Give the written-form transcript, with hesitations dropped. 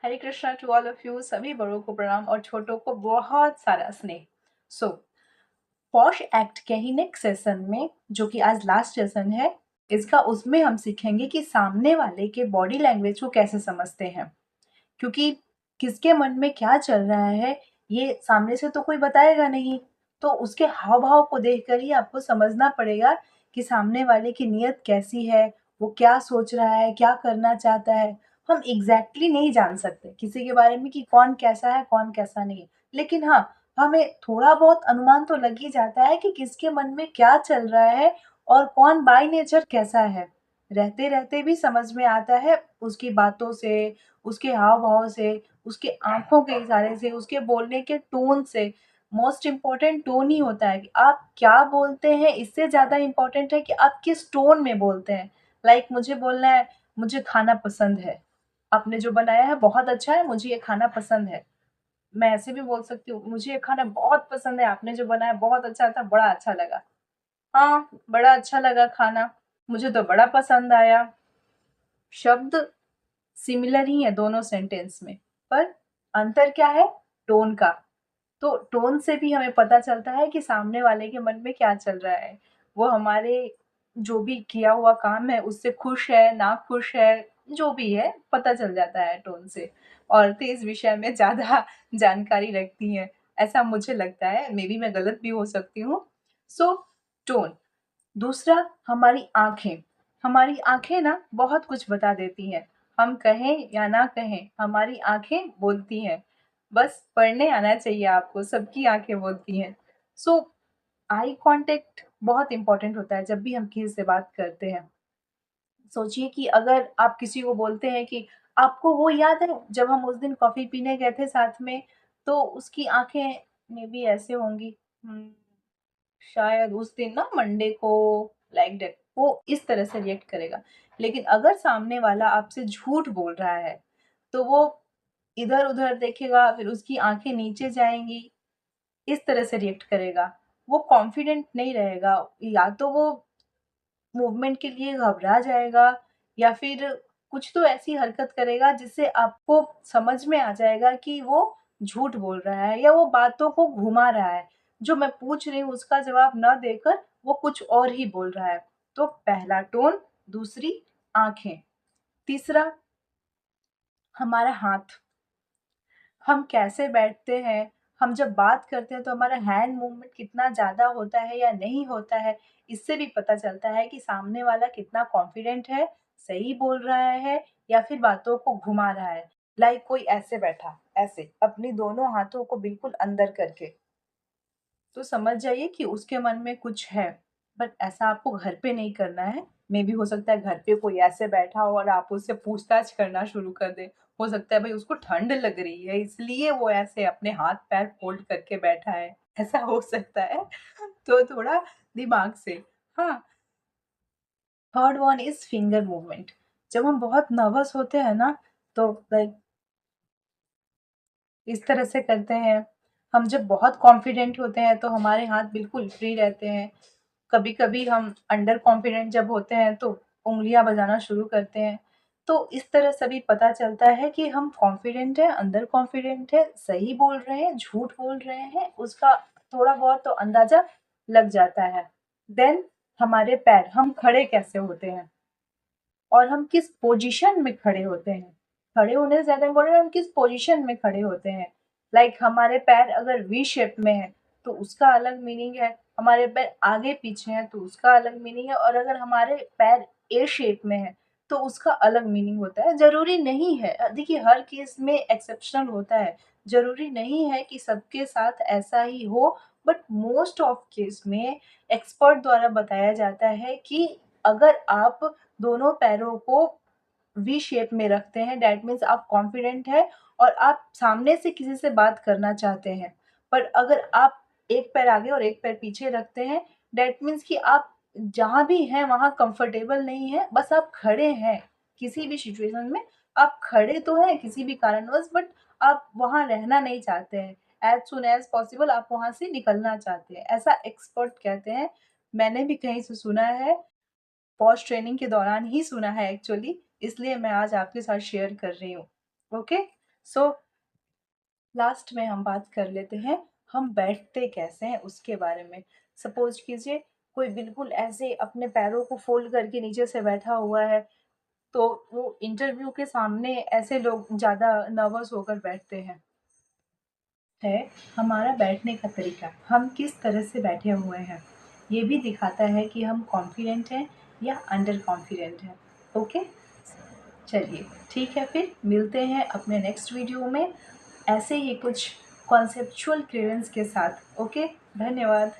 Hare Krishna to all of you. सभी बड़ों को प्रणाम और छोटों को बहुत सारा स्नेह। सो पॉश एक्ट के ही नेक्स्ट सेशन में, जो कि आज लास्ट सेशन है इसका, उसमें हम सीखेंगे कि सामने वाले के बॉडी लैंग्वेज को कैसे समझते हैं। क्योंकि किसके मन में क्या चल रहा है ये सामने से तो कोई बताएगा नहीं, तो उसके हाव भाव को देखकर ही आपको समझना पड़ेगा कि सामने वाले की नीयत कैसी है, वो क्या सोच रहा है, क्या करना चाहता है। हम एग्जैक्टली नहीं जान सकते किसी के बारे में कि कौन कैसा है कौन कैसा नहीं, लेकिन हाँ, हमें थोड़ा बहुत अनुमान तो लग ही जाता है कि किसके मन में क्या चल रहा है और कौन बाय नेचर कैसा है। रहते रहते भी समझ में आता है उसकी बातों से, उसके हाव-भाव से, उसके आँखों के इशारे से, उसके बोलने के टोन से। मोस्ट इम्पोर्टेंट टोन ही होता है कि आप क्या बोलते हैं, इससे ज़्यादा इम्पोर्टेंट है कि आप किस टोन में बोलते हैं। लाइक मुझे बोलना है, मुझे खाना पसंद है। आपने जो बनाया है बहुत अच्छा है, मुझे ये खाना पसंद है। मैं ऐसे भी बोल सकती हूँ, मुझे ये खाना बहुत पसंद है, आपने जो बनाया बहुत अच्छा था, बड़ा अच्छा लगा। हाँ, बड़ा अच्छा लगा खाना, मुझे तो बड़ा पसंद आया। शब्द सिमिलर ही है दोनों सेंटेंस में, पर अंतर क्या है? टोन का। तो टोन से भी हमें पता चलता है कि सामने वाले के मन में क्या चल रहा है। वो हमारे जो भी किया हुआ काम है उससे खुश है, नाखुश है, जो भी है पता चल जाता है टोन से। औरतें इस विषय में ज़्यादा जानकारी रखती हैं, ऐसा मुझे लगता है, मेबी मैं गलत भी हो सकती हूँ। सो टोन। दूसरा, हमारी आँखें। हमारी आँखें ना बहुत कुछ बता देती हैं। हम कहें या ना कहें, हमारी आँखें बोलती हैं। बस पढ़ने आना चाहिए आपको, सबकी आँखें बोलती हैं। सो आई कॉन्टैक्ट बहुत इम्पोर्टेंट होता है जब भी हम किसी से बात करते हैं। सोचिए कि अगर आप किसी को बोलते हैं कि आपको वो याद है जब हम उस दिन कॉफ़ी पीने गए थे साथ में, तो उसकी आँखें मेबी ऐसे होंगी, शायद उस दिन ना मंडे को, लाइक दैट, वो इस तरह से रिएक्ट करेगा। लेकिन अगर सामने वाला आपसे झूठ बोल रहा है, तो वो इधर-उधर देखेगा, फिर उसकी आँखें नीचे जाएँगी, इस तरह से रिएक्ट करेगा। वो कॉन्फिडेंट नहीं रहेगा, या तो वो मूवमेंट के लिए घबरा जाएगा या फिर कुछ तो ऐसी हरकत करेगा जिससे आपको समझ में आ जाएगा कि वो झूठ बोल रहा है या वो बातों को घुमा रहा है। जो मैं पूछ रही हूँ उसका जवाब ना देकर वो कुछ और ही बोल रहा है। तो पहला टोन, दूसरी आँखें, तीसरा हमारा हाथ। हम कैसे बैठते हैं, हम जब बात करते हैं तो हमारा हैंड मूवमेंट कितना ज़्यादा होता है या नहीं होता है, इससे भी पता चलता है कि सामने वाला कितना कॉन्फिडेंट है, सही बोल रहा है या फिर बातों को घुमा रहा है। लाइक कोई ऐसे बैठा, ऐसे अपनी दोनों हाथों को बिल्कुल अंदर करके, तो समझ जाइए कि उसके मन में कुछ है। बट ऐसा आपको घर पे नहीं करना है। मेबी हो सकता है घर पे कोई ऐसे बैठा हो और आप उससे पूछताछ करना शुरू कर दें। हो सकता है भाई उसको ठंड लग रही है इसलिए वो ऐसे अपने हाथ-पैर फ़ोल्ड करके बैठा है, ऐसा हो सकता है। तो थोड़ा दिमाग से। हाँ, third one is finger movement. जब हम बहुत नर्वस होते हैं ना, तो लाइक इस तरह से करते हैं। हम जब बहुत कॉन्फिडेंट होते हैं तो हमारे हाथ बिल्कुल फ्री रहते हैं। कभी-कभी हम अंडर कॉन्फिडेंट जब होते हैं तो उँगलियाँ बजाना शुरू करते हैं। तो इस तरह से भी पता चलता है कि हम कॉन्फिडेंट हैं, अंदर कॉन्फिडेंट हैं, सही बोल रहे हैं, झूठ बोल रहे हैं, उसका थोड़ा बहुत तो अंदाज़ा लग जाता है। देन हमारे पैर, हम खड़े कैसे होते हैं और हम किस पोज़ीशन में खड़े होते हैं। खड़े होने से ज़्यादा इम्पोर्टेंट हम किस पोज़ीशन में खड़े होते हैं। लाइक हमारे पैर अगर वी शेप में हैं, तो उसका अलग मीनिंग है। हमारे पैर आगे-पीछे हैं, तो उसका अलग मीनिंग है और अगर हमारे पैर ए शेप में हैं, तो उसका अलग मीनिंग होता है। ज़रूरी नहीं है, देखिए हर केस में एक्सेप्शनल होता है। ज़रूरी नहीं है कि सबके साथ ऐसा ही हो, बट मोस्ट ऑफ केस में एक्सपर्ट द्वारा बताया जाता है कि अगर आप दोनों पैरों को वी शेप में रखते हैं, दैट मीन्स आप कॉन्फिडेंट हैं और आप सामने से किसी से बात करना चाहते हैं। पर अगर आप एक पैर आगे और एक पैर पीछे रखते हैं, दैट मीन्स कि आप जहाँ भी हैं वहाँ कंफर्टेबल नहीं हैं, बस आप खड़े हैं। किसी भी सिचुएशन में आप खड़े तो हैं किसी भी कारणवश, बट आप वहाँ रहना नहीं चाहते हैं। एज़ सून एज़ पॉसिबल आप वहाँ से निकलना चाहते हैं, ऐसा एक्सपर्ट कहते हैं। मैंने भी कहीं से सुना है, पॉज़ ट्रेनिंग के दौरान ही सुना है एक्चुअली, इसलिए मैं आज आपके साथ शेयर कर रही हूँ। ओके? सो लास्ट में हम बात कर लेते हैं हम बैठते कैसे हैं उसके बारे में। सपोज कीजिए कोई बिल्कुल ऐसे अपने पैरों को फोल्ड करके नीचे से बैठा हुआ है, तो वो इंटरव्यू के सामने ऐसे लोग ज़्यादा नर्वस होकर बैठते हैं। है हमारा बैठने का तरीका, हम किस तरह से बैठे हुए हैं, ये भी दिखाता है कि हम कॉन्फिडेंट हैं या अंडर कॉन्फिडेंट हैं। ओके, चलिए ठीक है, फिर मिलते हैं अपने नेक्स्ट वीडियो में ऐसे ही कुछ कॉन्सेप्चुअल क्लियरेंस के साथ। ओके, धन्यवाद।